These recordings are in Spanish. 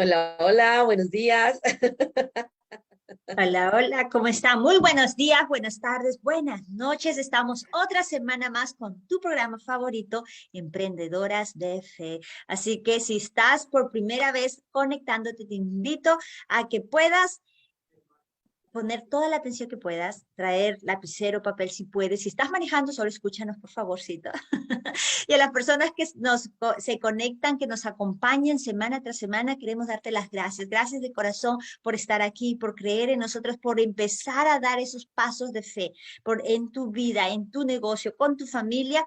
Hola, hola, buenos días. Hola, hola, ¿cómo está? Muy buenos días, buenas tardes, buenas noches. Estamos otra semana más con tu programa favorito, Emprendedoras de Fe. Así que si estás por primera vez conectándote, te invito a que puedas poner toda la atención que puedas, traer lapicero, papel si puedes. Si estás manejando, solo escúchanos, por favorcito. Y a las personas que se conectan, que nos acompañan semana tras semana, queremos darte las gracias. Gracias de corazón por estar aquí, por creer en nosotros, por empezar a dar esos pasos de fe, por en tu vida, en tu negocio, con tu familia.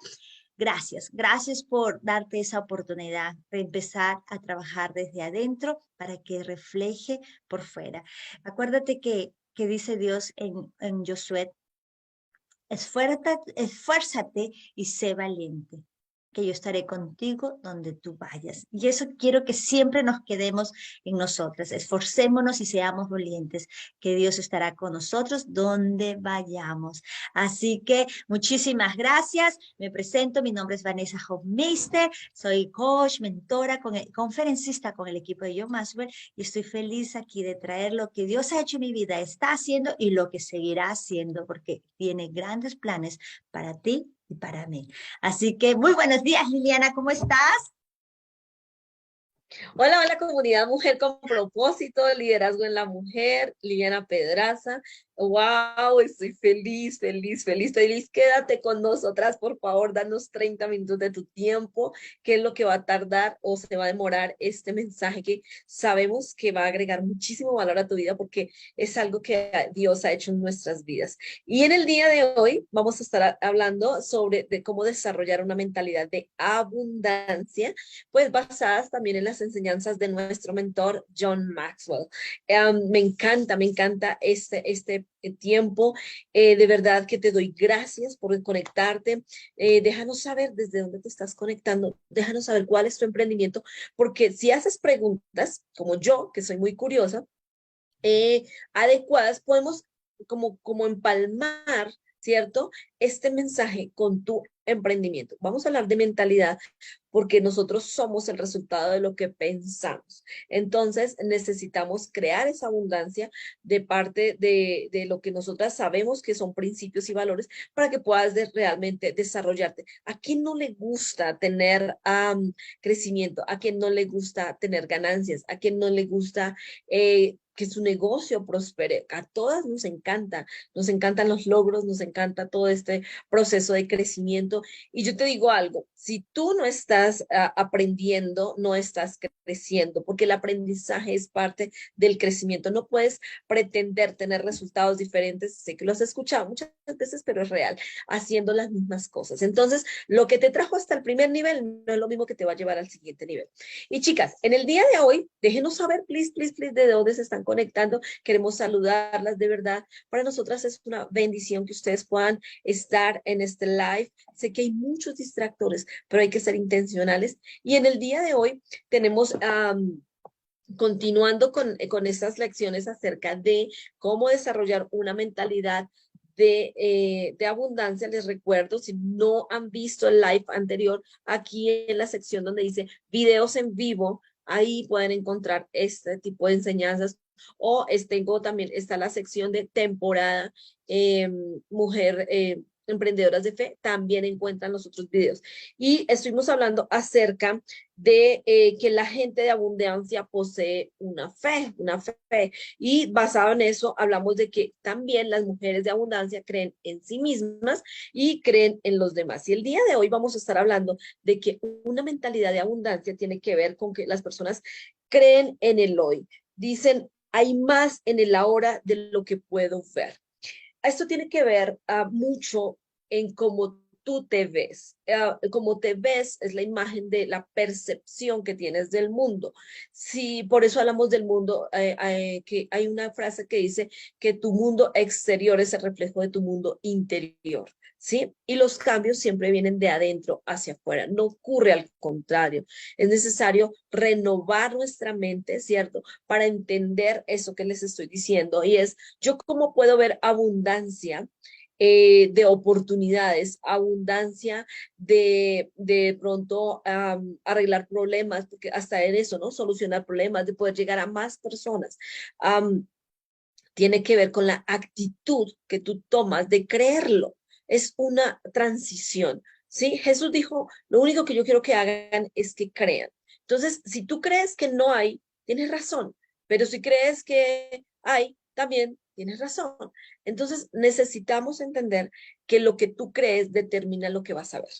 Gracias, gracias por darte esa oportunidad de empezar a trabajar desde adentro para que refleje por fuera. Acuérdate que dice Dios en Josué, esfuérzate y sé valiente, que yo estaré contigo donde tú vayas. Y eso quiero que siempre nos quedemos en nosotras. Esforcémonos y seamos valientes, que Dios estará con nosotros donde vayamos. Así que muchísimas gracias. Me presento, mi nombre es Vanessa Hofmeister, soy coach, mentora, conferencista con el equipo de John Maxwell y estoy feliz aquí de traer lo que Dios ha hecho en mi vida, está haciendo y lo que seguirá haciendo, porque tiene grandes planes para ti y para mí. Así que muy buenos días, Liliana, ¿cómo estás? Hola, hola comunidad Mujer con Propósito, Liderazgo en la Mujer, Liliana Pedraza. Wow, estoy feliz, feliz, feliz, feliz. Quédate con nosotras, por favor, danos 30 minutos de tu tiempo, qué es lo que va a tardar o se va a demorar este mensaje que sabemos que va a agregar muchísimo valor a tu vida porque es algo que Dios ha hecho en nuestras vidas. Y en el día de hoy vamos a estar hablando sobre de cómo desarrollar una mentalidad de abundancia pues basadas también en las enseñanzas de nuestro mentor John Maxwell. Me encanta este tiempo. De verdad que te doy gracias por conectarte. Déjanos saber desde dónde te estás conectando, déjanos saber cuál es tu emprendimiento, porque si haces preguntas, como yo, que soy muy curiosa, adecuadas, podemos como empalmar, ¿cierto? Este mensaje con tu emprendimiento. Vamos a hablar de mentalidad porque nosotros somos el resultado de lo que pensamos. Entonces, necesitamos crear esa abundancia de parte de lo que nosotras sabemos que son principios y valores para que puedas realmente desarrollarte. ¿A quién no le gusta tener crecimiento? ¿A quién no le gusta tener ganancias? ¿A quién no le gusta que su negocio prospere? A todas nos encantan los logros, nos encanta todo este proceso de crecimiento. Y yo te digo algo, si tú no estás aprendiendo, no estás creciendo, porque el aprendizaje es parte del crecimiento. No puedes pretender tener resultados diferentes, sé que lo has escuchado muchas veces, pero es real, haciendo las mismas cosas. Entonces, lo que te trajo hasta el primer nivel no es lo mismo que te va a llevar al siguiente nivel. Y chicas, en el día de hoy, déjenos saber, please, please, please, de dónde se están conectando. Queremos saludarlas de verdad. Para nosotras es una bendición que ustedes puedan estar en este live. Sé que hay muchos distractores, pero hay que ser intencionales. Y en el día de hoy tenemos, continuando con estas lecciones acerca de cómo desarrollar una mentalidad de abundancia, les recuerdo, si no han visto el live anterior, aquí en la sección donde dice videos en vivo, ahí pueden encontrar este tipo de enseñanzas. O tengo también, está la sección de temporada eh, mujer, emprendedoras de fe, también encuentran los otros videos. Y estuvimos hablando acerca de que la gente de abundancia posee una fe. Y basado en eso, hablamos de que también las mujeres de abundancia creen en sí mismas y creen en los demás. Y el día de hoy vamos a estar hablando de que una mentalidad de abundancia tiene que ver con que las personas creen en el hoy. Dicen, hay más en el ahora de lo que puedo ver. Esto tiene que ver mucho en cómo tú te ves. Cómo te ves es la imagen de la percepción que tienes del mundo. Si por eso hablamos del mundo, que hay una frase que dice que tu mundo exterior es el reflejo de tu mundo interior. ¿Sí? Y los cambios siempre vienen de adentro hacia afuera, no ocurre al contrario. Es necesario renovar nuestra mente, ¿cierto? Para entender eso que les estoy diciendo y es yo cómo puedo ver abundancia de oportunidades, abundancia de pronto arreglar problemas, porque hasta en eso, ¿no? Solucionar problemas, de poder llegar a más personas. Tiene que ver con la actitud que tú tomas de creerlo. Es una transición, ¿sí? Jesús dijo, lo único que yo quiero que hagan es que crean. Entonces, si tú crees que no hay, tienes razón, pero si crees que hay, también tienes razón. Entonces, necesitamos entender que lo que tú crees determina lo que vas a ver.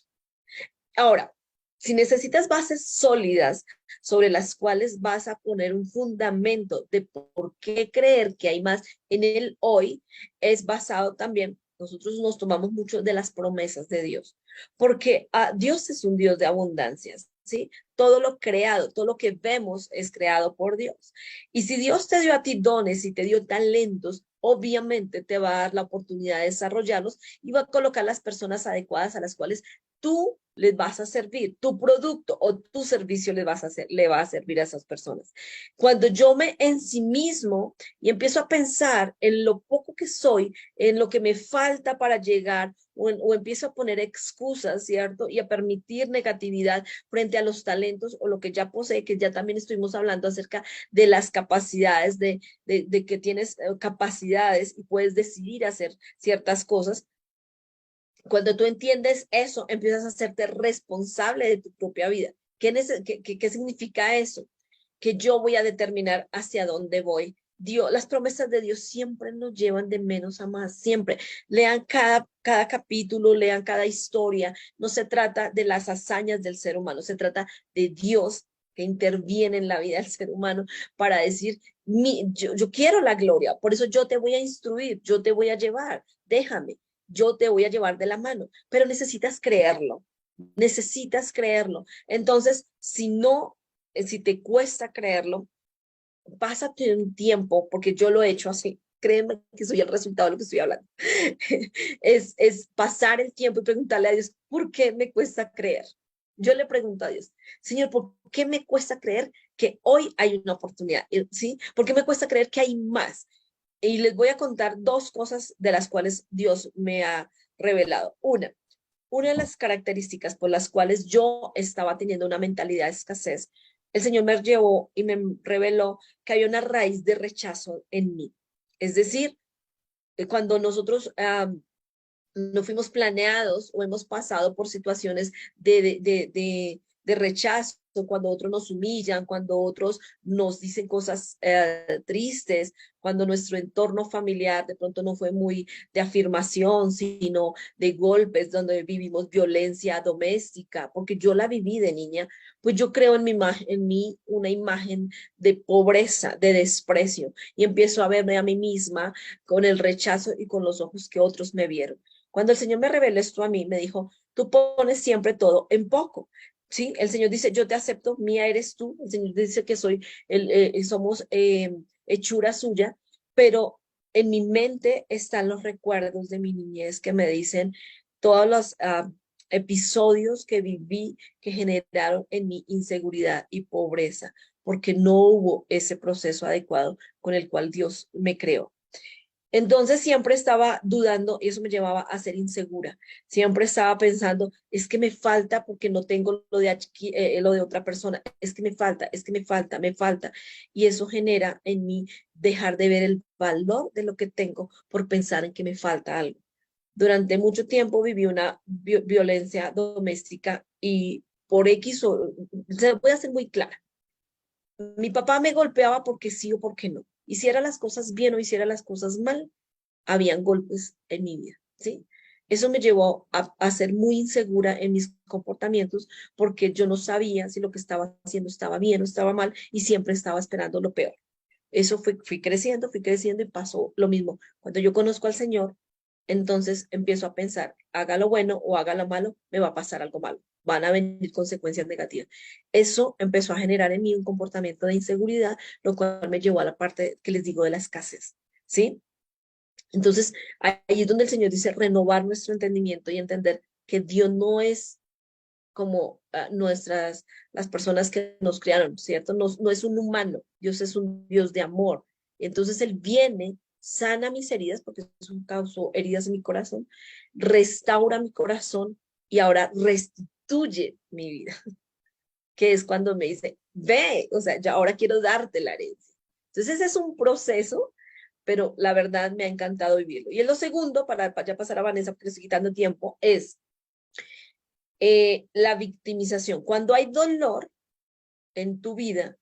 Ahora, si necesitas bases sólidas sobre las cuales vas a poner un fundamento de por qué creer que hay más en el hoy, es basado también, nosotros nos tomamos mucho de las promesas de Dios, porque Dios es un Dios de abundancias, ¿sí? Todo lo creado, todo lo que vemos es creado por Dios. Y si Dios te dio a ti dones y te dio talentos, obviamente te va a dar la oportunidad de desarrollarlos y va a colocar las personas adecuadas a las cuales tú les vas a servir, tu producto o tu servicio le va a servir a esas personas. Cuando yo me en sí mismo y empiezo a pensar en lo poco que soy, en lo que me falta para llegar, o empiezo a poner excusas, ¿cierto? Y a permitir negatividad frente a los talentos o lo que ya posee, que ya también estuvimos hablando acerca de las capacidades, de que tienes capacidades y puedes decidir hacer ciertas cosas. Cuando tú entiendes eso, empiezas a hacerte responsable de tu propia vida. ¿Qué significa eso? Que yo voy a determinar hacia dónde voy. Dios, las promesas de Dios siempre nos llevan de menos a más, siempre. Lean cada capítulo, lean cada historia. No se trata de las hazañas del ser humano, se trata de Dios que interviene en la vida del ser humano para decir, yo quiero la gloria, por eso yo te voy a instruir, yo te voy a llevar, déjame, yo te voy a llevar de la mano, pero necesitas creerlo, necesitas creerlo. Entonces, si te cuesta creerlo, pásate un tiempo, porque yo lo he hecho así, créeme que soy el resultado de lo que estoy hablando. Es pasar el tiempo y preguntarle a Dios, ¿por qué me cuesta creer? Yo le pregunto a Dios, Señor, ¿por qué me cuesta creer que hoy hay una oportunidad? ¿Sí? ¿Por qué me cuesta creer que hay más? Y les voy a contar dos cosas de las cuales Dios me ha revelado. Una de las características por las cuales yo estaba teniendo una mentalidad de escasez, el Señor me llevó y me reveló que había una raíz de rechazo en mí. Es decir, cuando nosotros no fuimos planeados o hemos pasado por situaciones de rechazo, cuando otros nos humillan, cuando otros nos dicen cosas tristes, cuando nuestro entorno familiar de pronto no fue muy de afirmación, sino de golpes, donde vivimos violencia doméstica, porque yo la viví de niña, pues yo creo en mí una imagen de pobreza, de desprecio, y empiezo a verme a mí misma con el rechazo y con los ojos que otros me vieron. Cuando el Señor me reveló esto a mí, me dijo, tú pones siempre todo en poco. ¿Sí? El Señor dice, yo te acepto, mía eres tú. El Señor dice que somos hechura suya, pero en mi mente están los recuerdos de mi niñez que me dicen todos los episodios que viví que generaron en mi inseguridad y pobreza, porque no hubo ese proceso adecuado con el cual Dios me creó. Entonces siempre estaba dudando y eso me llevaba a ser insegura. Siempre estaba pensando, es que me falta porque no tengo lo de, aquí, lo de otra persona, es que me falta, es que me falta, me falta. Y eso genera en mí dejar de ver el valor de lo que tengo por pensar en que me falta algo. Durante mucho tiempo viví una violencia doméstica y por X, se voy a ser muy clara. Mi papá me golpeaba porque sí o porque no. Hiciera las cosas bien o hiciera las cosas mal, habían golpes en mi vida, ¿sí? Eso me llevó a ser muy insegura en mis comportamientos porque yo no sabía si lo que estaba haciendo estaba bien o estaba mal y siempre estaba esperando lo peor. Eso fui creciendo y pasó lo mismo. Cuando yo conozco al Señor, entonces empiezo a pensar, haga lo bueno o haga lo malo, me va a pasar algo malo. Van a venir consecuencias negativas. Eso empezó a generar en mí un comportamiento de inseguridad, lo cual me llevó a la parte que les digo de la escasez, ¿sí? Entonces, ahí es donde el Señor dice renovar nuestro entendimiento y entender que Dios no es como las personas que nos criaron, ¿cierto? No, no es un humano, Dios es un Dios de amor. Entonces Él viene sana mis heridas, porque eso causó heridas en mi corazón, restaura mi corazón y ahora restituye mi vida, que es cuando me dice, ve, o sea, ya ahora quiero darte la herencia. Entonces ese es un proceso, pero la verdad me ha encantado vivirlo. Y en lo segundo, para ya pasar a Vanessa, porque estoy quitando tiempo, es la victimización. Cuando hay dolor en tu vida,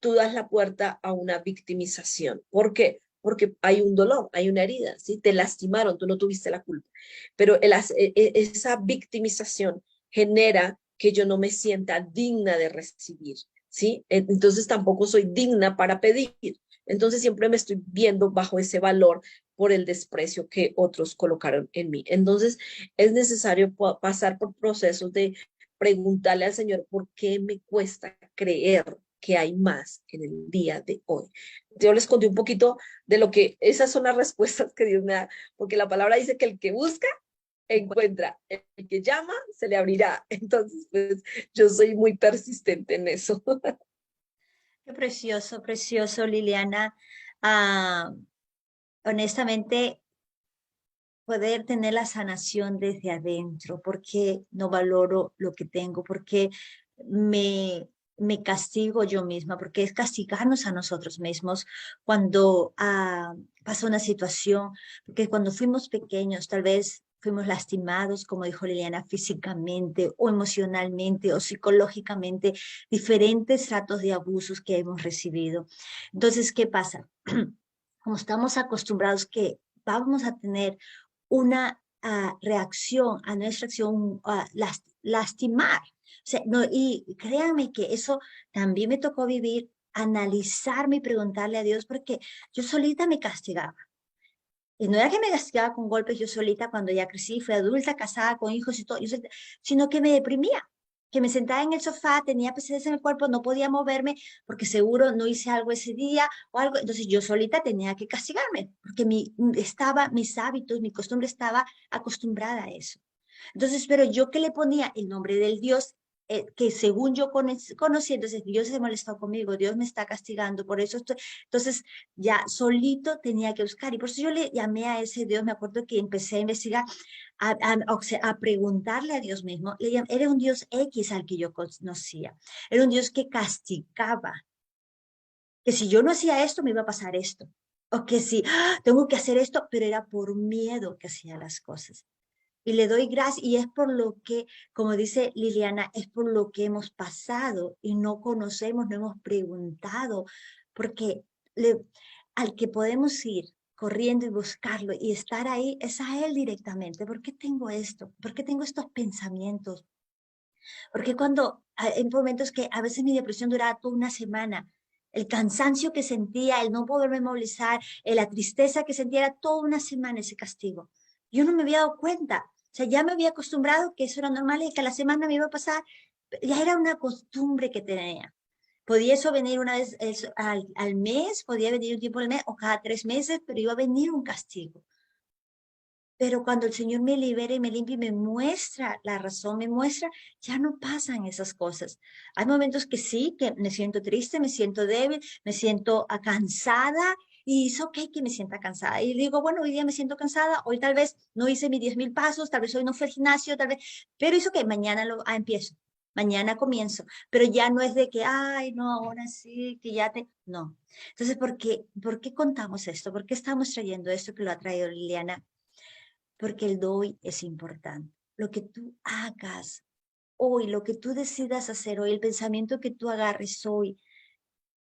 tú das la puerta a una victimización. ¿Por qué? Porque hay un dolor, hay una herida, ¿sí? Te lastimaron, tú no tuviste la culpa. Pero esa victimización genera que yo no me sienta digna de recibir, ¿sí? Entonces tampoco soy digna para pedir. Entonces siempre me estoy viendo bajo ese valor por el desprecio que otros colocaron en mí. Entonces es necesario pasar por procesos de preguntarle al Señor por qué me cuesta creer que hay más en el día de hoy. Yo les conté un poquito de lo que esas son las respuestas que Dios me da, porque la palabra dice que el que busca, encuentra, el que llama, se le abrirá. Entonces, pues yo soy muy persistente en eso. Qué precioso, precioso, Liliana. Ah, honestamente, poder tener la sanación desde adentro, porque no valoro lo que tengo, porque me, me castigo yo misma, porque es castigarnos a nosotros mismos cuando pasa una situación, porque cuando fuimos pequeños tal vez fuimos lastimados, como dijo Liliana, físicamente o emocionalmente o psicológicamente, diferentes tratos de abusos que hemos recibido. Entonces, ¿qué pasa? Como estamos acostumbrados que vamos a tener una reacción a nuestra acción, lastimar. O sea, no, y créanme que eso también me tocó vivir, analizarme y preguntarle a Dios, porque yo solita me castigaba. Y no era que me castigaba con golpes yo solita cuando ya crecí, fui adulta, casada, con hijos y todo, sino que me deprimía, que me sentaba en el sofá, tenía pesadez en el cuerpo, no podía moverme porque seguro no hice algo ese día o algo. Entonces yo solita tenía que castigarme porque mis hábitos, mi costumbre estaba acostumbrada a eso. Entonces, pero yo que le ponía el nombre del Dios que según yo conocí, entonces Dios se molestó conmigo, Dios me está castigando, por eso estoy, entonces ya solito tenía que buscar, y por eso yo le llamé a ese Dios, me acuerdo que empecé a investigar, o sea, a preguntarle a Dios mismo, era un Dios X al que yo conocía, era un Dios que castigaba, que si yo no hacía esto, me iba a pasar esto, o que si tengo que hacer esto, pero era por miedo que hacía las cosas. Y le doy gracias, y es por lo que, como dice Liliana, es por lo que hemos pasado y no conocemos, no hemos preguntado, porque le, al que podemos ir corriendo y buscarlo y estar ahí es a él directamente. ¿Por qué tengo esto? ¿Por qué tengo estos pensamientos? Porque cuando hay momentos que a veces mi depresión duraba toda una semana, el cansancio que sentía, el no poderme movilizar, la tristeza que sentía, era toda una semana ese castigo. Yo no me había dado cuenta. O sea, ya me había acostumbrado que eso era normal y que a la semana me iba a pasar. Ya era una costumbre que tenía. Podía eso venir una vez al mes, podía venir un tiempo al mes o cada 3 meses, pero iba a venir un castigo. Pero cuando el Señor me libera y me limpia y me muestra la razón, me muestra, ya no pasan esas cosas. Hay momentos que sí, que me siento triste, me siento débil, me siento cansada y es ok que me sienta cansada. Y digo, bueno, hoy día me siento cansada, hoy tal vez no hice mis 10,000 pasos, tal vez hoy no fui al gimnasio, tal vez, pero eso que mañana empiezo, mañana comienzo, pero ya no es de que, ay, no, ahora sí, que ya te, no. Entonces, ¿por qué contamos esto? ¿Por qué estamos trayendo esto que lo ha traído Liliana? Porque el hoy es importante. Lo que tú hagas hoy, lo que tú decidas hacer hoy, el pensamiento que tú agarres hoy,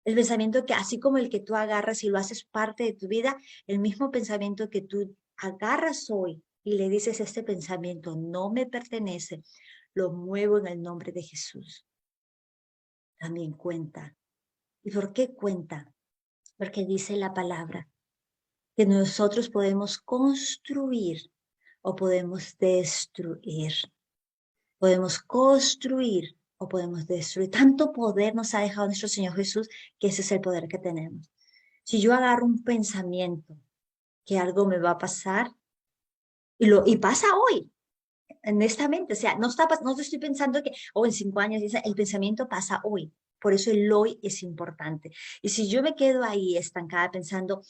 el pensamiento que así como el que tú agarras y lo haces parte de tu vida, el mismo pensamiento que tú agarras hoy y le dices este pensamiento no me pertenece, lo muevo en el nombre de Jesús. También cuenta. ¿Y por qué cuenta? Porque dice la palabra que nosotros podemos construir o podemos destruir. Podemos construir o podemos destruir. Tanto poder nos ha dejado nuestro Señor Jesús que ese es el poder que tenemos. Si yo agarro un pensamiento que algo me va a pasar y pasa hoy, honestamente, o sea, no estoy pensando que, en 5 años, el pensamiento pasa hoy. Por eso el hoy es importante. Y si yo me quedo ahí estancada pensando,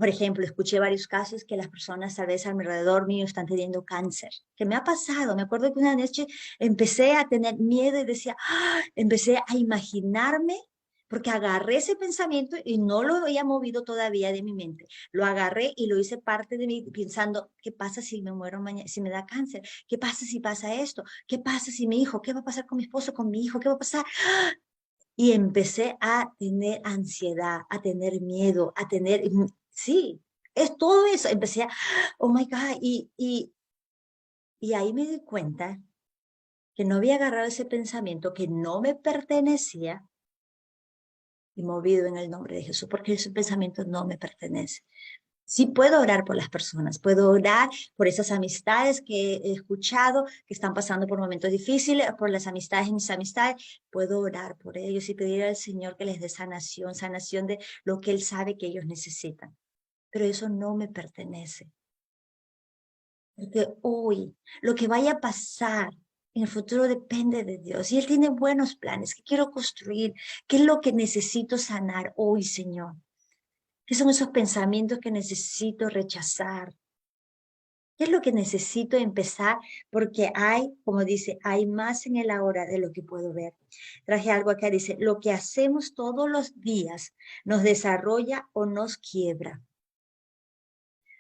Por ejemplo, escuché varios casos que las personas tal vez a mi alrededor mío están teniendo cáncer, que me ha pasado. Me acuerdo que una noche empecé a tener miedo y decía, ¡ah! Empecé a imaginarme, porque agarré ese pensamiento y no lo había movido todavía de mi mente. Lo agarré y lo hice parte de mí pensando, ¿qué pasa si me muero mañana, si me da cáncer? ¿Qué pasa si pasa esto? ¿Qué pasa si mi hijo? ¿Qué va a pasar con mi esposo, con mi hijo? ¿Qué va a pasar? Y empecé a tener ansiedad, a tener miedo, a tener, sí, es todo eso. Empecé a, oh my God, y ahí me di cuenta que no había agarrado ese pensamiento que no me pertenecía y movido en el nombre de Jesús, porque ese pensamiento no me pertenece. Sí puedo orar por las personas, puedo orar por esas amistades que he escuchado que están pasando por momentos difíciles, por las amistades y mis amistades, puedo orar por ellos y pedir al Señor que les dé sanación, sanación de lo que Él sabe que ellos necesitan. Pero eso no me pertenece. Porque hoy, lo que vaya a pasar en el futuro depende de Dios. Y Él tiene buenos planes que quiero construir. ¿Qué es lo que necesito sanar hoy, Señor? ¿Qué son esos pensamientos que necesito rechazar? ¿Qué es lo que necesito empezar? Porque hay, como dice, hay más en el ahora de lo que puedo ver. Traje algo acá, dice, lo que hacemos todos los días nos desarrolla o nos quiebra.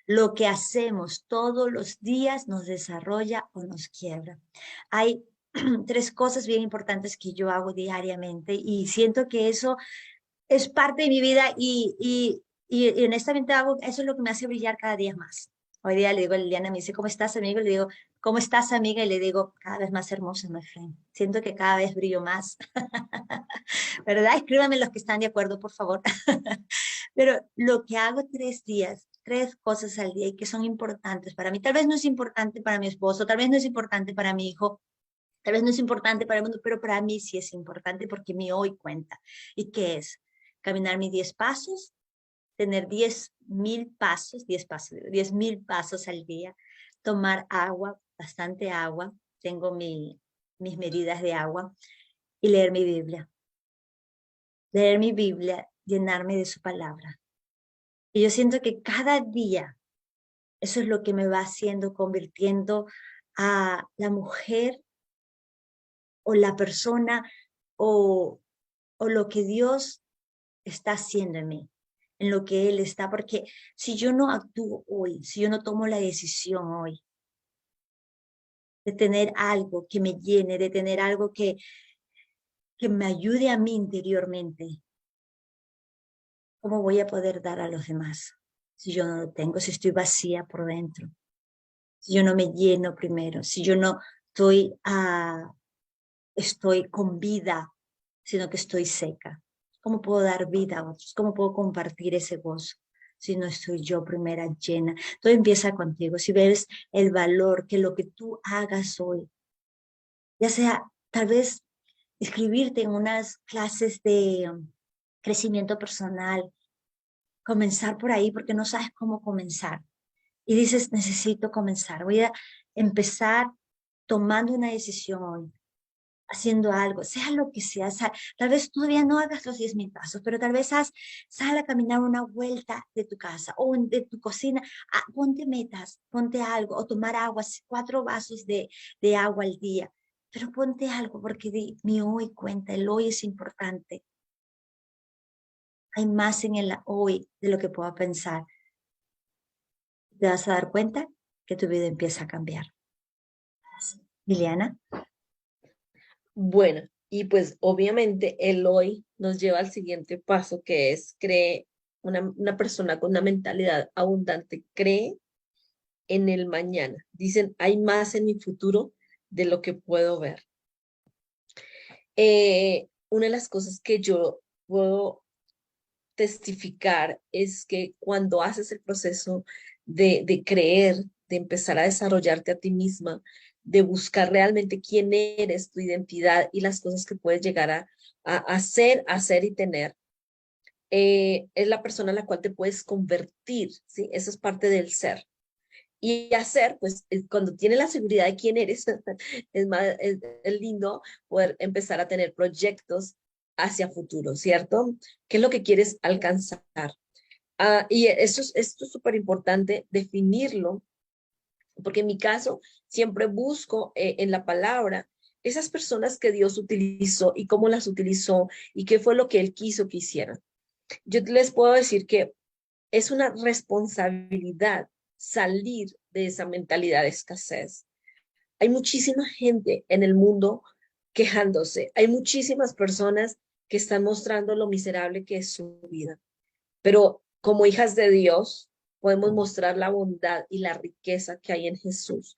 Lo que hacemos todos los días nos desarrolla o nos quiebra. Hay tres cosas bien importantes que yo hago diariamente y siento que eso es parte de mi vida y honestamente hago, eso es lo que me hace brillar cada día más. Hoy día le digo a Liliana, me dice, ¿cómo estás, amigo? Le digo, ¿cómo estás, amiga? Y le digo, cada vez más hermosa, my friend. Siento que cada vez brillo más. ¿Verdad? Escríbanme los que están de acuerdo, por favor. Pero lo que hago 3 días, 3 cosas al día y que son importantes para mí, tal vez no es importante para mi esposo, tal vez no es importante para mi hijo, tal vez no es importante para el mundo, pero para mí sí es importante porque mi hoy cuenta. ¿Y qué es? Caminar mis 10 pasos, tener 10.000 pasos, 10 pasos, 10.000 pasos al día, tomar agua, bastante agua, tengo mis medidas de agua y leer mi Biblia. Leer mi Biblia, llenarme de su palabra. Y yo siento que cada día eso es lo que me va haciendo, convirtiendo a la mujer o la persona o, o lo que Dios está haciendo en mí, en lo que Él está, porque si yo no actúo hoy, si yo no tomo la decisión hoy de tener algo que me llene, de tener algo que me ayude a mí interiormente, ¿cómo voy a poder dar a los demás? Si yo no lo tengo, si estoy vacía por dentro, si yo no me lleno primero, si yo no estoy, estoy con vida, sino que estoy seca. ¿Cómo puedo dar vida a otros? ¿Cómo puedo compartir ese gozo si no estoy yo primera llena? Todo empieza contigo. Si ves el valor que lo que tú hagas hoy, ya sea tal vez inscribirte en unas clases de crecimiento personal, comenzar por ahí porque no sabes cómo comenzar. Y dices, necesito comenzar, voy a empezar tomando una decisión hoy, haciendo algo, sea lo que sea, tal vez todavía no hagas los 10.000 pasos, pero tal vez sal a caminar una vuelta de tu casa o de tu cocina, ponte metas, ponte algo, o tomar agua, 4 vasos de agua al día, pero ponte algo porque mi hoy cuenta, el hoy es importante. Hay más en el hoy de lo que puedo pensar. Te vas a dar cuenta que tu vida empieza a cambiar. Liliana. Bueno, y pues obviamente el hoy nos lleva al siguiente paso, que es cree, una persona con una mentalidad abundante cree en el mañana. Dicen, hay más en mi futuro de lo que puedo ver. Una de las cosas que yo puedo testificar es que cuando haces el proceso de creer, de empezar a desarrollarte a ti misma, de buscar realmente quién eres, tu identidad y las cosas que puedes llegar a hacer y tener, es la persona en la cual te puedes convertir, ¿sí? Eso es parte del ser. Y hacer, pues cuando tienes la seguridad de quién eres, es más, es lindo poder empezar a tener proyectos hacia futuro, ¿cierto? ¿Qué es lo que quieres alcanzar? Y esto es súper importante definirlo, porque en mi caso siempre busco en la palabra esas personas que Dios utilizó y cómo las utilizó y qué fue lo que Él quiso que hicieran. Yo les puedo decir que es una responsabilidad salir de esa mentalidad de escasez. Hay muchísima gente en el mundo quejándose. Hay muchísimas personas que están mostrando lo miserable que es su vida. Pero como hijas de Dios, podemos mostrar la bondad y la riqueza que hay en Jesús.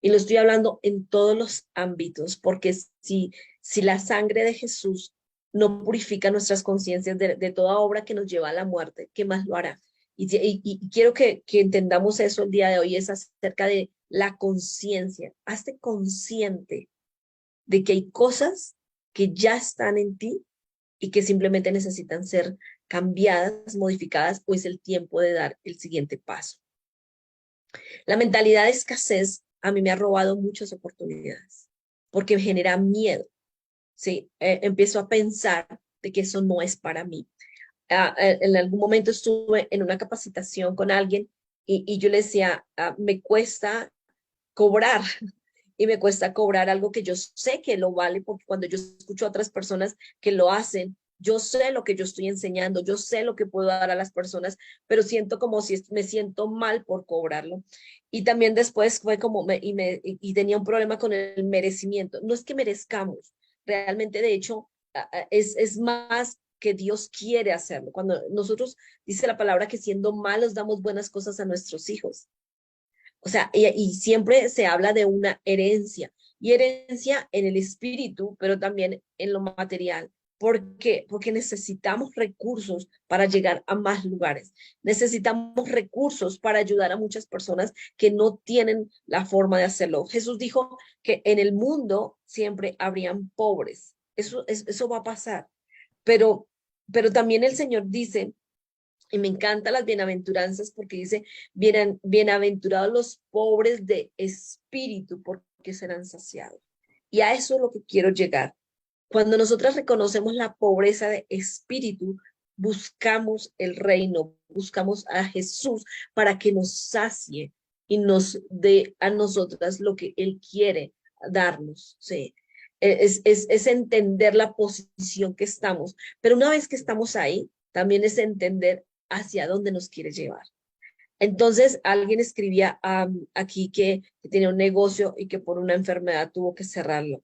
Y lo estoy hablando en todos los ámbitos, porque si la sangre de Jesús no purifica nuestras conciencias de toda obra que nos lleva a la muerte, ¿qué más lo hará? Y quiero que entendamos eso el día de hoy, es acerca de la conciencia. Hazte consciente de que hay cosas que ya están en ti y que simplemente necesitan ser cambiadas, modificadas, o es el tiempo de dar el siguiente paso. La mentalidad de escasez a mí me ha robado muchas oportunidades porque me genera miedo. ¿Sí? Empiezo a pensar de que eso no es para mí. En algún momento estuve en una capacitación con alguien y yo le decía, me cuesta cobrar y me cuesta cobrar algo que yo sé que lo vale, porque cuando yo escucho a otras personas que lo hacen, yo sé lo que yo estoy enseñando, yo sé lo que puedo dar a las personas, pero siento como si me siento mal por cobrarlo. Y también después fue como, y tenía un problema con el merecimiento. No es que merezcamos, realmente, de hecho, es más que Dios quiere hacerlo. Cuando nosotros, dice la palabra, que siendo malos damos buenas cosas a nuestros hijos. O sea, y siempre se habla de una herencia, y herencia en el espíritu, pero también en lo material. ¿Por qué? Porque necesitamos recursos para llegar a más lugares. Necesitamos recursos para ayudar a muchas personas que no tienen la forma de hacerlo. Jesús dijo que en el mundo siempre habrían pobres. Eso va a pasar. Pero, pero también el Señor dice, y me encantan las bienaventuranzas porque dice, bienaventurados los pobres de espíritu porque serán saciados. Y a eso es lo que quiero llegar. Cuando nosotras reconocemos la pobreza de espíritu, buscamos el reino, buscamos a Jesús para que nos sacie y nos dé a nosotras lo que Él quiere darnos. Sí. Es entender la posición que estamos, pero una vez que estamos ahí, también es entender hacia dónde nos quiere llevar. Entonces, alguien escribía aquí que tenía un negocio y que por una enfermedad tuvo que cerrarlo.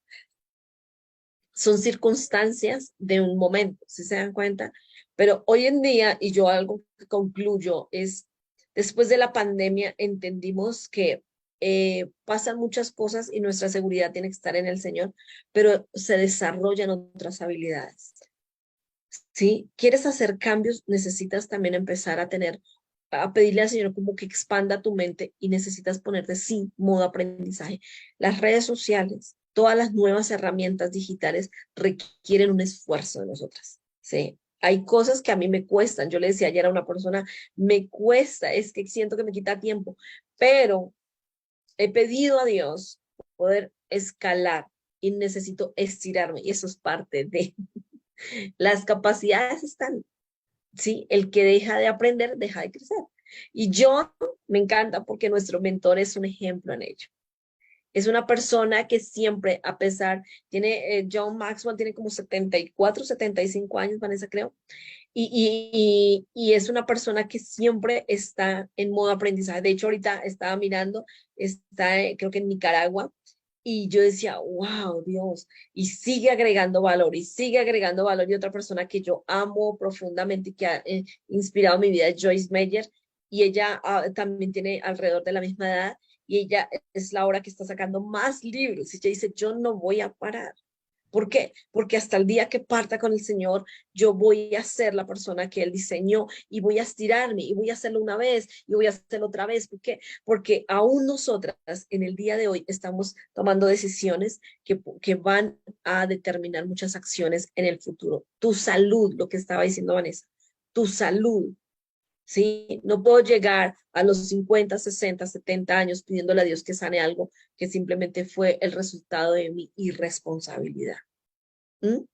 Son circunstancias de un momento, si se dan cuenta. Pero hoy en día, y yo algo que concluyo es, después de la pandemia entendimos que pasan muchas cosas y nuestra seguridad tiene que estar en el Señor, pero se desarrollan otras habilidades. Si quieres hacer cambios, necesitas también empezar a pedirle al Señor como que expanda tu mente, y necesitas ponerte sí modo aprendizaje. Las redes sociales, todas las nuevas herramientas digitales requieren un esfuerzo de nosotras. Sí. Hay cosas que a mí me cuestan. Yo le decía ayer a una persona, me cuesta, es que siento que me quita tiempo, pero he pedido a Dios poder escalar y necesito estirarme, y eso es parte de las capacidades están. ¿Sí? El que deja de aprender, deja de crecer. Y yo me encanta porque nuestro mentor es un ejemplo en ello. Es una persona que siempre, a pesar, John Maxwell tiene como 74, 75 años, Vanessa, creo, y es una persona que siempre está en modo aprendizaje. De hecho, ahorita estaba mirando, está creo que en Nicaragua, y yo decía, wow, Dios, y sigue agregando valor, y sigue agregando valor. Y otra persona que yo amo profundamente y que ha inspirado mi vida es Joyce Meyer, y ella también tiene alrededor de la misma edad, y ella es la hora que está sacando más libros, y ella dice, yo no voy a parar. ¿Por qué? Porque hasta el día que parta con el Señor, yo voy a ser la persona que Él diseñó, y voy a estirarme y voy a hacerlo una vez y voy a hacerlo otra vez. ¿Por qué? Porque aún nosotras en el día de hoy estamos tomando decisiones que van a determinar muchas acciones en el futuro. Tu salud, lo que estaba diciendo Vanessa, tu salud. ¿Sí? No puedo llegar a los 50, 60, 70 años pidiéndole a Dios que sane algo que simplemente fue el resultado de mi irresponsabilidad. ¿Mm?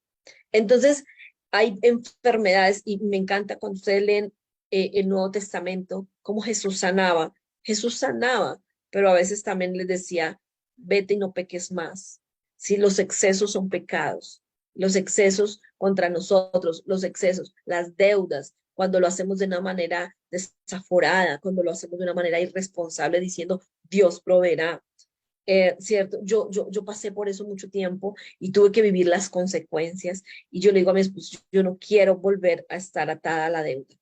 Entonces, hay enfermedades, y me encanta cuando ustedes leen el Nuevo Testamento, cómo Jesús sanaba. Jesús sanaba, pero a veces también les decía, vete y no peques más. Si los excesos son pecados, los excesos contra nosotros, los excesos, las deudas, cuando lo hacemos de una manera desaforada, cuando lo hacemos de una manera irresponsable, diciendo, Dios proveerá. ¿Cierto? Yo pasé por eso mucho tiempo y tuve que vivir las consecuencias. Y yo le digo a mi esposo, yo no quiero volver a estar atada a la deuda.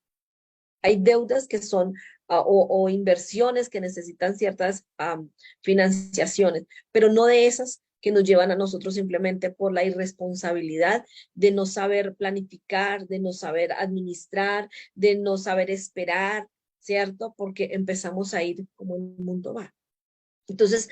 Hay deudas que son o inversiones que necesitan ciertas financiaciones, pero no de esas que nos llevan a nosotros simplemente por la irresponsabilidad de no saber planificar, de no saber administrar, de no saber esperar, ¿cierto? Porque empezamos a ir como el mundo va. Entonces,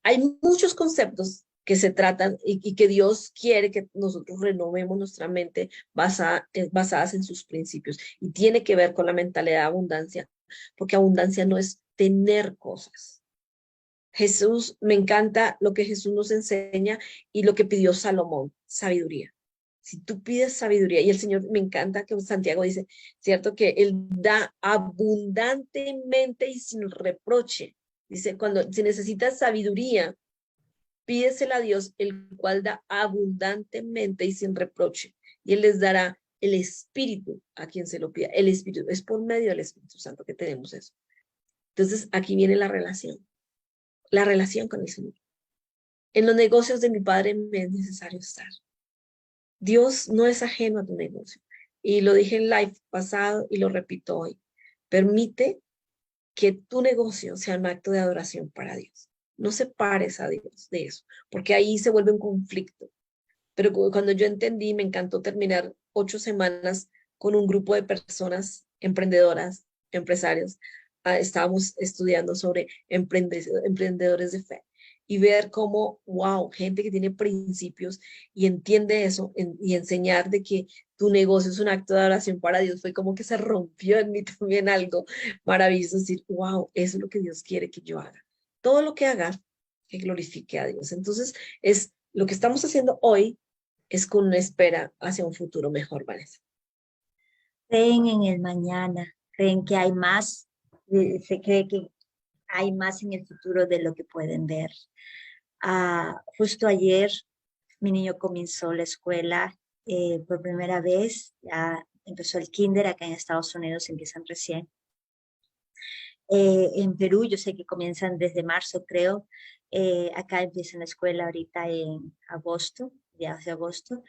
hay muchos conceptos que se tratan y que Dios quiere que nosotros renovemos nuestra mente basadas en sus principios. Y tiene que ver con la mentalidad de abundancia, porque abundancia no es tener cosas. Jesús, me encanta lo que Jesús nos enseña y lo que pidió Salomón, sabiduría. Si tú pides sabiduría, y el Señor, me encanta que Santiago dice, ¿cierto? Que Él da abundantemente y sin reproche. Dice, si necesitas sabiduría, pídesela a Dios, el cual da abundantemente y sin reproche. Y Él les dará el Espíritu a quien se lo pida. El Espíritu, es por medio del Espíritu Santo que tenemos eso. Entonces, aquí viene la relación con el Señor. En los negocios de mi Padre me es necesario estar. Dios no es ajeno a tu negocio. Y lo dije en live pasado y lo repito hoy. Permite que tu negocio sea un acto de adoración para Dios. No separes a Dios de eso, porque ahí se vuelve un conflicto. Pero cuando yo entendí, me encantó terminar 8 semanas con un grupo de personas emprendedoras, empresarios. Estábamos estudiando sobre emprendedores de fe y ver cómo, wow, gente que tiene principios y entiende eso y enseñar de que tu negocio es un acto de adoración para Dios, fue como que se rompió en mí también algo maravilloso, decir, wow, eso es lo que Dios quiere que yo haga. Todo lo que haga, que glorifique a Dios. Entonces, es lo que estamos haciendo hoy es con una espera hacia un futuro mejor, Vanessa. Creen en el mañana, creen que hay más, se cree que hay más en el futuro de lo que pueden ver. Justo ayer mi niño comenzó la escuela por primera vez, ya empezó el kinder, acá en Estados Unidos empiezan recién. En Perú yo sé que comienzan desde marzo, creo. Acá empiezan la escuela ahorita en agosto, ya hace agosto.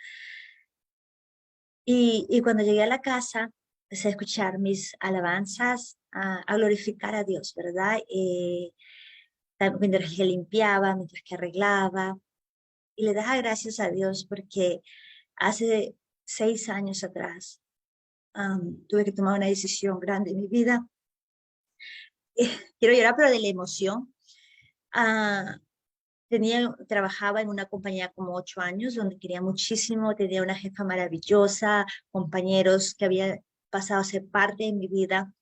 Y cuando llegué a la casa, empecé a escuchar mis alabanzas, a glorificar a Dios, ¿verdad? Mientras que limpiaba, mientras que arreglaba, y le daba gracias a Dios porque hace 6 años atrás tuve que tomar una decisión grande en mi vida. Quiero llorar, pero de la emoción. Ah, trabajaba en una compañía como 8 años, donde quería muchísimo, tenía una jefa maravillosa, compañeros que habían pasado a ser parte de mi vida,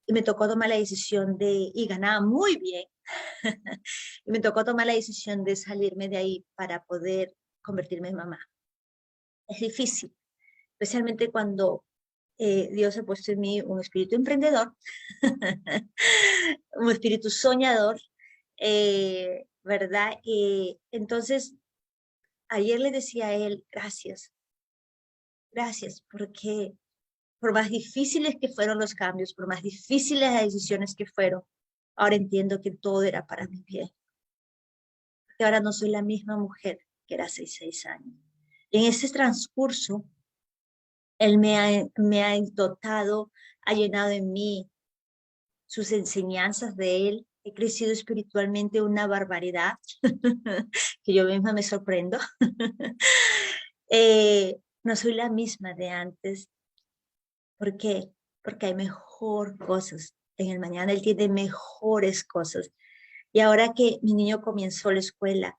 y me tocó tomar la decisión y ganaba muy bien, y me tocó tomar la decisión de salirme de ahí para poder convertirme en mamá. Es difícil, especialmente cuando Dios ha puesto en mí un espíritu emprendedor, un espíritu soñador, ¿verdad? Entonces, ayer le decía a él, gracias, gracias, porque por más difíciles que fueron los cambios, por más difíciles las decisiones que fueron, ahora entiendo que todo era para mi bien. Que ahora no soy la misma mujer que era hace 6 años. Y en ese transcurso, él me ha dotado, ha llenado en mí sus enseñanzas de él. He crecido espiritualmente una barbaridad, que yo misma me sorprendo. No soy la misma de antes. ¿Por qué? Porque hay mejor cosas en el mañana. Él tiene mejores cosas. Y ahora que mi niño comenzó la escuela,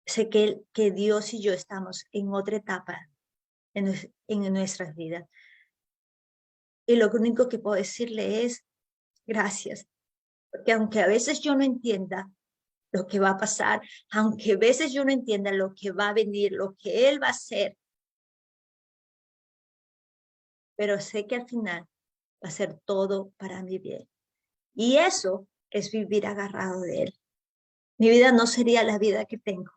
sé que Dios y yo estamos en otra etapa en nuestras vidas. Y lo único que puedo decirle es gracias. Porque aunque a veces yo no entienda lo que va a pasar, aunque a veces yo no entienda lo que va a venir, lo que Él va a hacer, pero sé que al final va a ser todo para mi bien. Y eso es vivir agarrado de Él. Mi vida no sería la vida que tengo,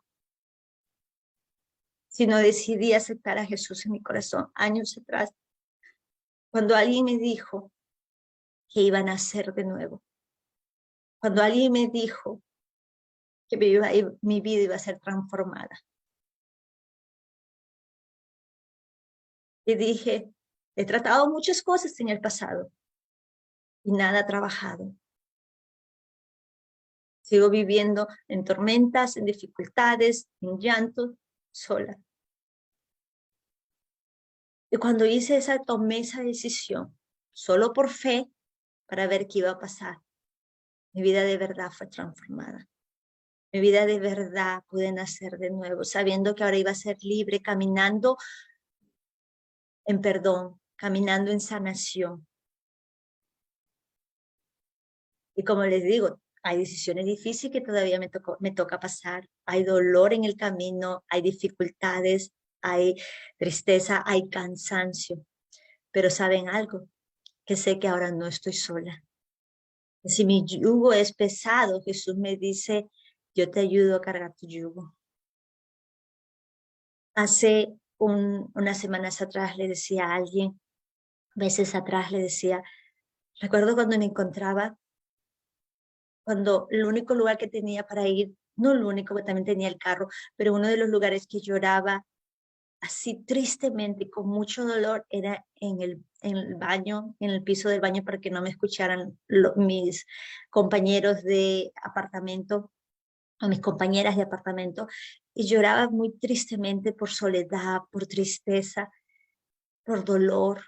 si no decidí aceptar a Jesús en mi corazón años atrás, cuando alguien me dijo que iba a nacer de nuevo, cuando alguien me dijo que mi vida iba a ser transformada. Y dije, he tratado muchas cosas en el pasado y nada ha trabajado. Sigo viviendo en tormentas, en dificultades, en llanto, sola. Y cuando tomé esa decisión, solo por fe, para ver qué iba a pasar, mi vida de verdad fue transformada. Mi vida de verdad pude nacer de nuevo, sabiendo que ahora iba a ser libre, caminando en perdón, caminando en sanación. Y como les digo, hay decisiones difíciles que todavía me toca pasar. Hay dolor en el camino, hay dificultades, hay tristeza, hay cansancio. Pero ¿saben algo? Que sé que ahora no estoy sola. Si mi yugo es pesado, Jesús me dice, yo te ayudo a cargar tu yugo. Hace unas semanas atrás le decía a alguien, meses atrás le decía, recuerdo cuando me encontraba, cuando el único lugar que tenía para ir, no el único, porque también tenía el carro, pero uno de los lugares que lloraba así tristemente, con mucho dolor, era en el baño, en el piso del baño, para que no me escucharan mis compañeros de apartamento o mis compañeras de apartamento, y lloraba muy tristemente por soledad, por tristeza, por dolor,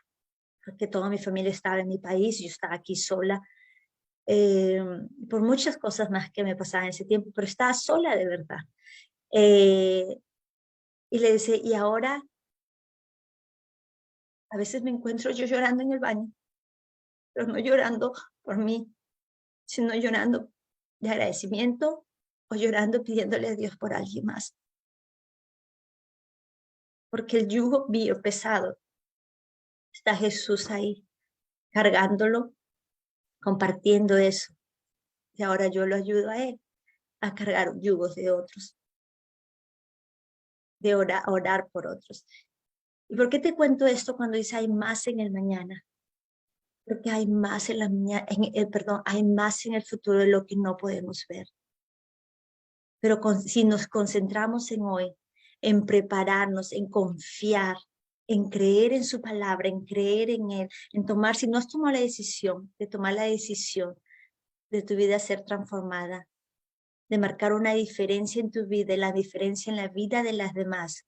porque toda mi familia estaba en mi país, yo estaba aquí sola, eh, por muchas cosas más que me pasaban en ese tiempo, pero estaba sola de verdad. Eh, y le decía, y ahora a veces me encuentro yo llorando en el baño, pero no llorando por mí, sino llorando de agradecimiento o llorando pidiéndole a Dios por alguien más. Porque el yugo mío pesado, está Jesús ahí, cargándolo, compartiendo eso. Y ahora yo lo ayudo a Él a cargar yugos de otros, de orar por otros. ¿Y por qué te cuento esto cuando dice hay más en el mañana? Porque hay más en la mañana, perdón, hay más en el futuro de lo que no podemos ver. Pero si nos concentramos en hoy, en prepararnos, en confiar, en creer en su palabra, en creer en Él, en tomar, si no has tomado la decisión, de tomar la decisión de tu vida ser transformada, de marcar una diferencia en tu vida y la diferencia en la vida de las demás,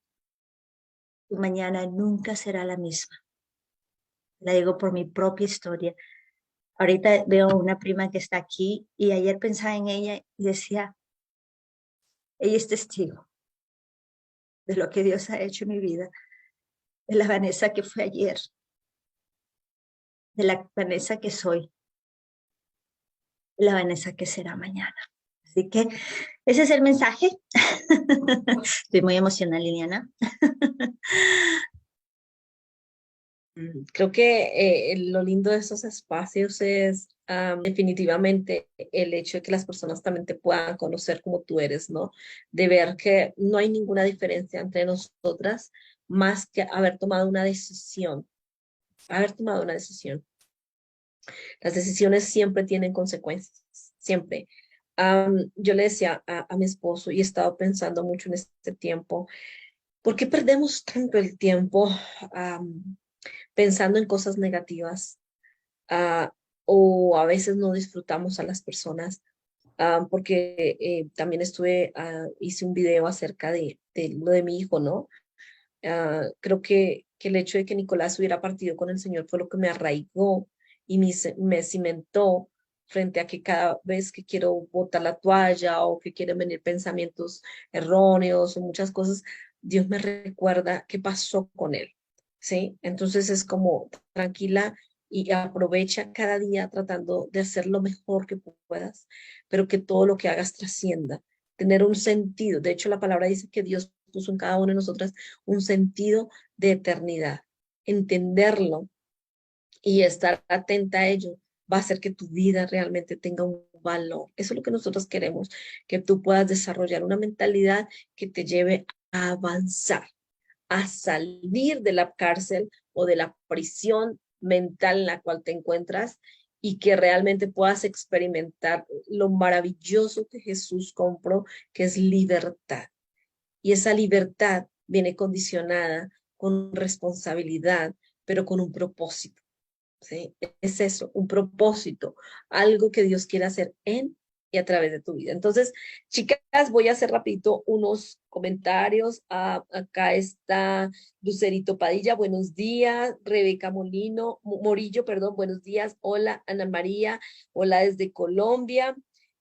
tu mañana nunca será la misma. La digo por mi propia historia. Ahorita veo una prima que está aquí y ayer pensaba en ella y decía, ella es testigo de lo que Dios ha hecho en mi vida, de la Vanessa que fue ayer, de la Vanessa que soy, de la Vanessa que será mañana. Así que ese es el mensaje. Estoy muy emocional, Liliana. Creo que lo lindo de esos espacios es definitivamente el hecho de que las personas también te puedan conocer como tú eres, ¿no? De ver que no hay ninguna diferencia entre nosotras más que haber tomado una decisión, haber tomado una decisión. Las decisiones siempre tienen consecuencias, siempre. Yo le decía a mi esposo y he estado pensando mucho en este tiempo, ¿por qué perdemos tanto el tiempo pensando en cosas negativas? ah, o a veces no disfrutamos a las personas, porque también hice un video acerca de lo de mi hijo, ¿no? Creo que el hecho de que Nicolás hubiera partido con el Señor fue lo que me arraigó y me cimentó frente a que cada vez que quiero botar la toalla o que quieren venir pensamientos erróneos o muchas cosas, Dios me recuerda qué pasó con él, ¿sí? Entonces es como tranquila y aprovecha cada día tratando de hacer lo mejor que puedas, pero que todo lo que hagas trascienda, tener un sentido. De hecho, la palabra dice que Dios puso en cada una de nosotras un sentido de eternidad, entenderlo y estar atenta a ello va a hacer que tu vida realmente tenga un valor. Eso es lo que nosotros queremos, que tú puedas desarrollar una mentalidad que te lleve a avanzar, a salir de la cárcel o de la prisión mental en la cual te encuentras y que realmente puedas experimentar lo maravilloso que Jesús compró, que es libertad. Y esa libertad viene condicionada con responsabilidad, pero con un propósito. ¿Sí? Es eso, un propósito, algo que Dios quiere hacer en y a través de tu vida. Entonces, chicas, voy a hacer rapidito unos comentarios. Acá está Lucerito Padilla, buenos días. Rebeca Morillo, perdón, buenos días. Hola, Ana María, hola desde Colombia.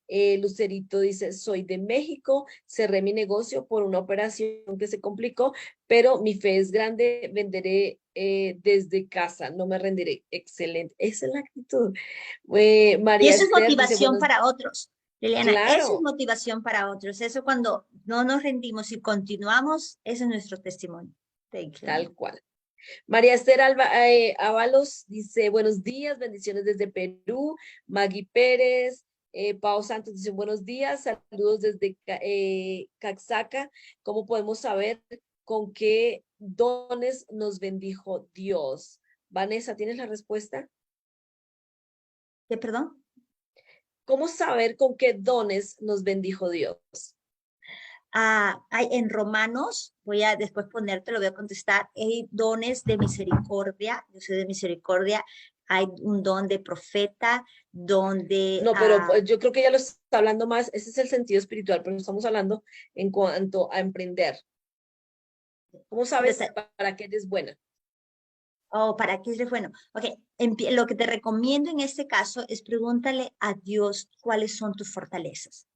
Lucerito dice, soy de México, cerré mi negocio por una operación que se complicó, pero mi fe es grande, venderé desde casa, no me rendiré. Excelente, esa es la actitud. Y María eso es Esther dice, motivación bueno, para otros. Liliana, eso es claro, motivación para otros. Eso cuando no nos rendimos y continuamos, ese es nuestro testimonio. Thank you. tal cual. María Esther Ábalos dice, buenos días, bendiciones desde Perú. Maggie Pérez, Pao Santos dice, buenos días, saludos desde Caxaca. ¿Cómo podemos saber con qué dones nos bendijo Dios? Vanessa, ¿tienes la respuesta? ¿Qué, perdón? ¿Cómo saber con qué dones nos bendijo Dios? Hay en Romanos, voy a después ponerte, lo voy a contestar, hay dones de misericordia, yo soy de misericordia, hay un don de profeta, don de, No, pero pues, yo creo que ya lo está hablando más, ese es el sentido espiritual, pero estamos hablando en cuanto a emprender. ¿Cómo sabes para qué eres buena? ¿para qué es bueno? Ok, lo que te recomiendo en este caso es pregúntale a Dios cuáles son tus fortalezas.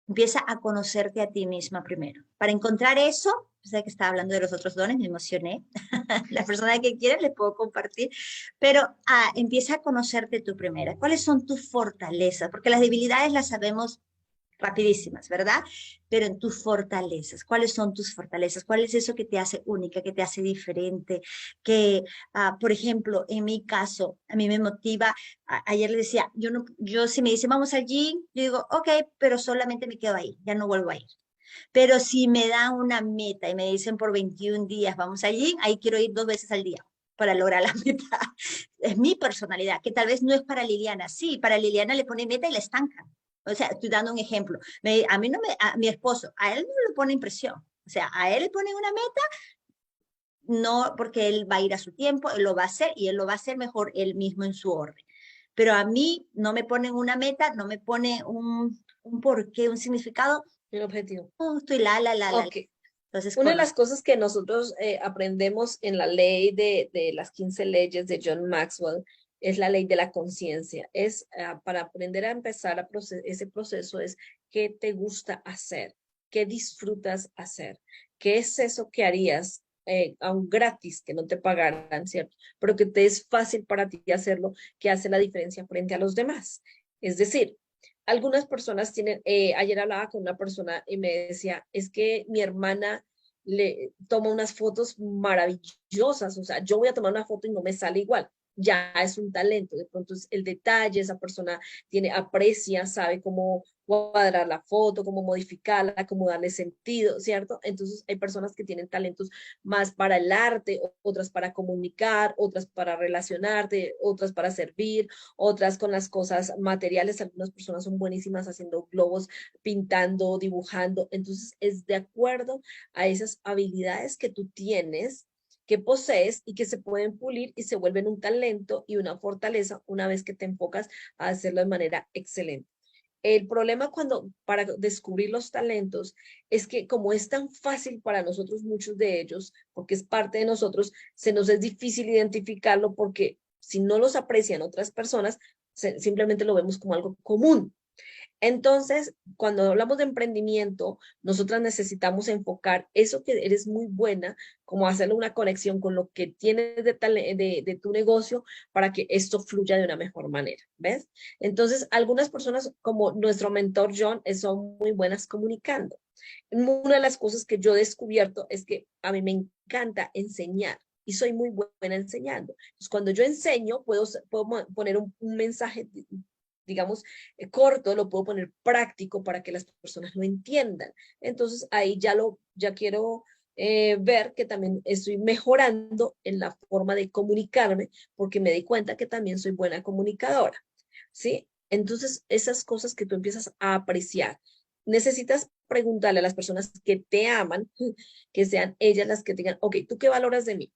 Empieza a conocerte a ti misma primero. Para encontrar eso, sé que estaba hablando de los otros dones, me emocioné. La persona que quiera le puedo compartir, pero empieza a conocerte tú primero. ¿Cuáles son tus fortalezas? Porque las debilidades las sabemos rapidísimas, ¿verdad? Pero en tus fortalezas, ¿cuáles son tus fortalezas? ¿Cuál es eso que te hace única, que te hace diferente? Que, por ejemplo, en mi caso, a mí me motiva, ayer le decía, yo no, yo si me dice vamos al gym, yo digo, ok, pero solamente me quedo ahí, ya no vuelvo a ir. Pero si me dan una meta y me dicen por 21 días vamos al gym, ahí quiero ir 2 veces al día para lograr la meta. Es mi personalidad, que tal vez no es para Liliana. Sí, para Liliana le pone meta y la estanca. O sea, estoy dando un ejemplo. A mí no me, a mi esposo, a él no le pone presión. O sea, a él le ponen una meta, no porque él va a ir a su tiempo, él lo va a hacer y él lo va a hacer mejor él mismo en su orden. Pero a mí no me ponen una meta, no me pone un porqué, un significado. El objetivo. No, estoy la. Ok. Entonces, Una de las conoce. cosas que nosotros aprendemos en la ley de las 15 leyes de John Maxwell es la ley de la conciencia. Es para aprender a empezar ese proceso es qué te gusta hacer, qué disfrutas hacer, qué es eso que harías aún gratis, que no te pagaran, ¿cierto? Pero que te es fácil para ti hacerlo, que hace la diferencia frente a los demás. Es decir, algunas personas tienen, ayer hablaba con una persona y me decía, es que mi hermana le toma unas fotos maravillosas, o sea, yo voy a tomar una foto y no me sale igual, ya es un talento, de pronto es el detalle, esa persona tiene, aprecia, sabe cómo cuadrar la foto, cómo modificarla, cómo darle sentido, ¿cierto? Entonces hay personas que tienen talentos más para el arte, otras para comunicar, otras para relacionarte, otras para servir, otras con las cosas materiales, algunas personas son buenísimas haciendo globos, pintando, dibujando, entonces es de acuerdo a esas habilidades que tú tienes, que posees y que se pueden pulir y se vuelven un talento y una fortaleza una vez que te enfocas a hacerlo de manera excelente. El problema para descubrir los talentos es que como es tan fácil para nosotros, muchos de ellos, porque es parte de nosotros, se nos es difícil identificarlo porque si no los aprecian otras personas, simplemente lo vemos como algo común. Entonces, cuando hablamos de emprendimiento, nosotras necesitamos enfocar eso que eres muy buena, como hacerle una conexión con lo que tienes de tu negocio para que esto fluya de una mejor manera, ¿ves? Entonces, algunas personas como nuestro mentor John son muy buenas comunicando. Una de las cosas que yo he descubierto es que a mí me encanta enseñar. y soy muy buena enseñando. Entonces, cuando yo enseño, puedo poner un mensaje, digamos, corto, lo puedo poner práctico para que las personas lo entiendan. Entonces, ahí ya quiero ver que también estoy mejorando en la forma de comunicarme, porque me di cuenta que también soy buena comunicadora, ¿sí? Entonces, esas cosas que tú empiezas a apreciar, necesitas preguntarle a las personas que te aman, que sean ellas las que te digan, ok, ¿tú qué valoras de mí?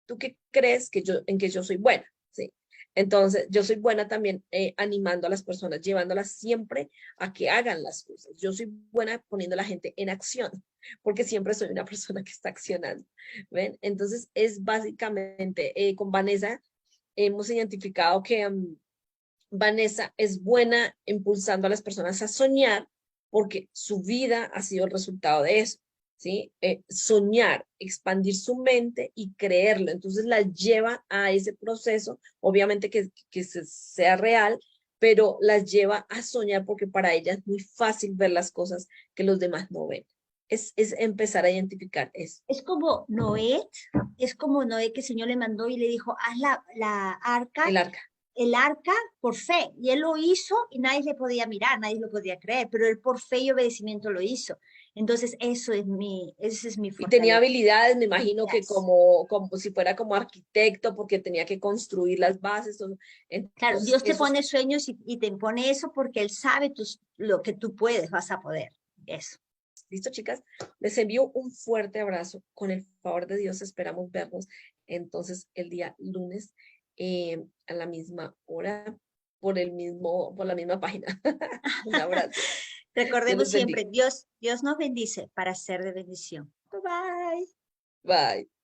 ¿Tú qué crees en que yo soy buena? ¿Sí? Entonces, yo soy buena también animando a las personas, llevándolas siempre a que hagan las cosas. Yo soy buena poniendo a la gente en acción, porque siempre soy una persona que está accionando. ¿Ven? Entonces, es básicamente, con Vanessa hemos identificado que Vanessa es buena impulsando a las personas a soñar porque su vida ha sido el resultado de eso, ¿sí? Soñar, expandir su mente y creerlo. Entonces la lleva a ese proceso, obviamente que sea real, pero las lleva a soñar porque para ella es muy fácil ver las cosas que los demás no ven. Es empezar a identificar eso. Es como Noé que el Señor le mandó y le dijo, haz la arca, El arca. el arca por fe. Y él lo hizo y nadie le podía mirar, nadie lo podía creer, pero él por fe y obedecimiento lo hizo. Entonces, ese es mi Y tenía fortaleza. habilidades, me imagino que Yes. como si fuera como arquitecto, porque tenía que construir las bases. Claro, Entonces, Dios te eso es, pone sueños y te impone eso porque Él sabe lo que tú puedes, vas a poder. Eso. listo, chicas. Les envío un fuerte abrazo. Con el favor de Dios, esperamos vernos entonces el día lunes a la misma hora, por la misma página. Un abrazo. Dios Recordemos les bendiga. siempre, Dios nos bendice para ser de bendición. Bye bye. Bye.